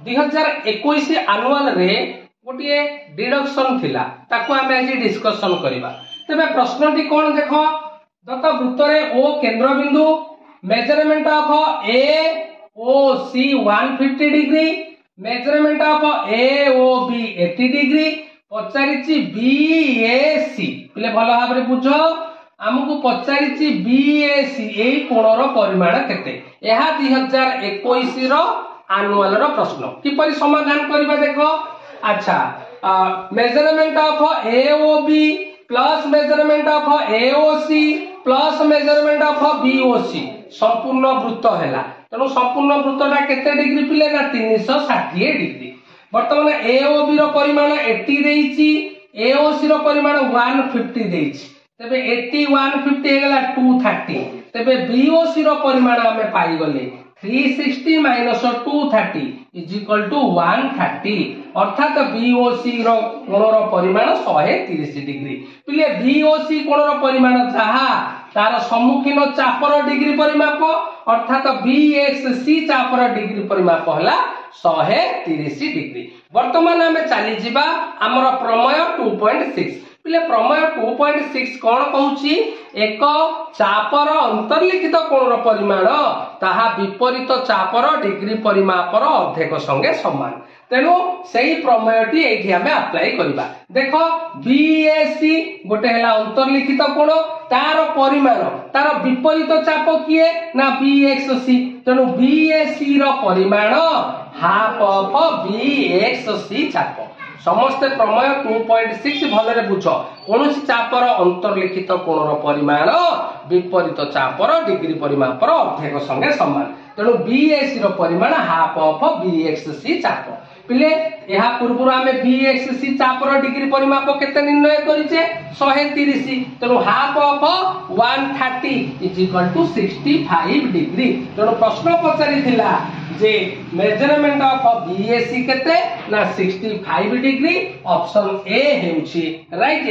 2021 annual रे गोटे deduction थिला ताको आमे आज डिस्कशन करिबा। तबे प्रश्नटी कोन देखो दत्त वृत्त रे ओ केंद्र बिंदु measurement of A O C 150 degree measurement of A O B 80 degree पचारिछि बी ए सी पिले भलो भाबरे बुझो आमको पचारिछि बी ए सी ए कोणर परिमाण केते एहा 2021 रो आनुअल रो प्रश्न किपरि समाधान करबा देखो। अच्छा measurement of A O B plus measurement of A O C plus measurement of B O C संपूर्ण वृत्त हैला तेणु संपूर्ण वृत्तटा केते डिग्री पिले ना 360 डिग्री। वर्तमान ए ओ बी रो परिमाण 80 देइछि ए ओ सी रो परिमाण 150 देइछि तबे 80 150 हेगला 230 तबे बी ओ सी रो परिमाण हमें पाई गले 360 माइनस 230 इज इक्वल टू 130 अर्थात बीओसी रो कोणर परिमाण 130 डिग्री पिले बीओसी कोणर परिमाण जहा तार सम्मुखीन चापर डिग्री परिमाप अर्थात बीएक्ससी चापर डिग्री परिमाप हला 130 डिग्री। वर्तमान हमें चली जिबा हमर प्रमेय 2.6 पिले प्रमेय 2.6 कोन कहूची एक चापर अंतर्लिखित कोणर परिमाण ताहा विपरीत चापर डिग्री परिमापर अर्धेक संगे समान तेणु सेही प्रमेयटी एठी हमें अप्लाई करिबा। देखो बीएसी गोटे हला अंतर्लिखित कोण तार परिमाण तार विपरीत चाप किए ना बीएक्ससी तेणु बीएसी रो परिमाण हाफ ऑफ बीएक्ससी चाप समस्ते प्रमेय 2.6 भलरे बुझ कौन चापर अंतर्लिखित कोणर परिमाण विपरीत चापर डिग्री परिमापर अर्धेक संगे समान तेणु बीएसी रो परिमाण हाफ ऑफ बीएक्ससी चाप पिले यहा पूर्व आमे बीएक्ससी चापर डिग्री परिमाप केते निर्णय करिचे 130 तेणु half of 130 is equal to 65 degree तेणु प्रश्न पचारि थिला जे मेजरमेंट ऑफ बीएसी केते ना 65 डिग्री ऑप्शन ए हेउची राइट।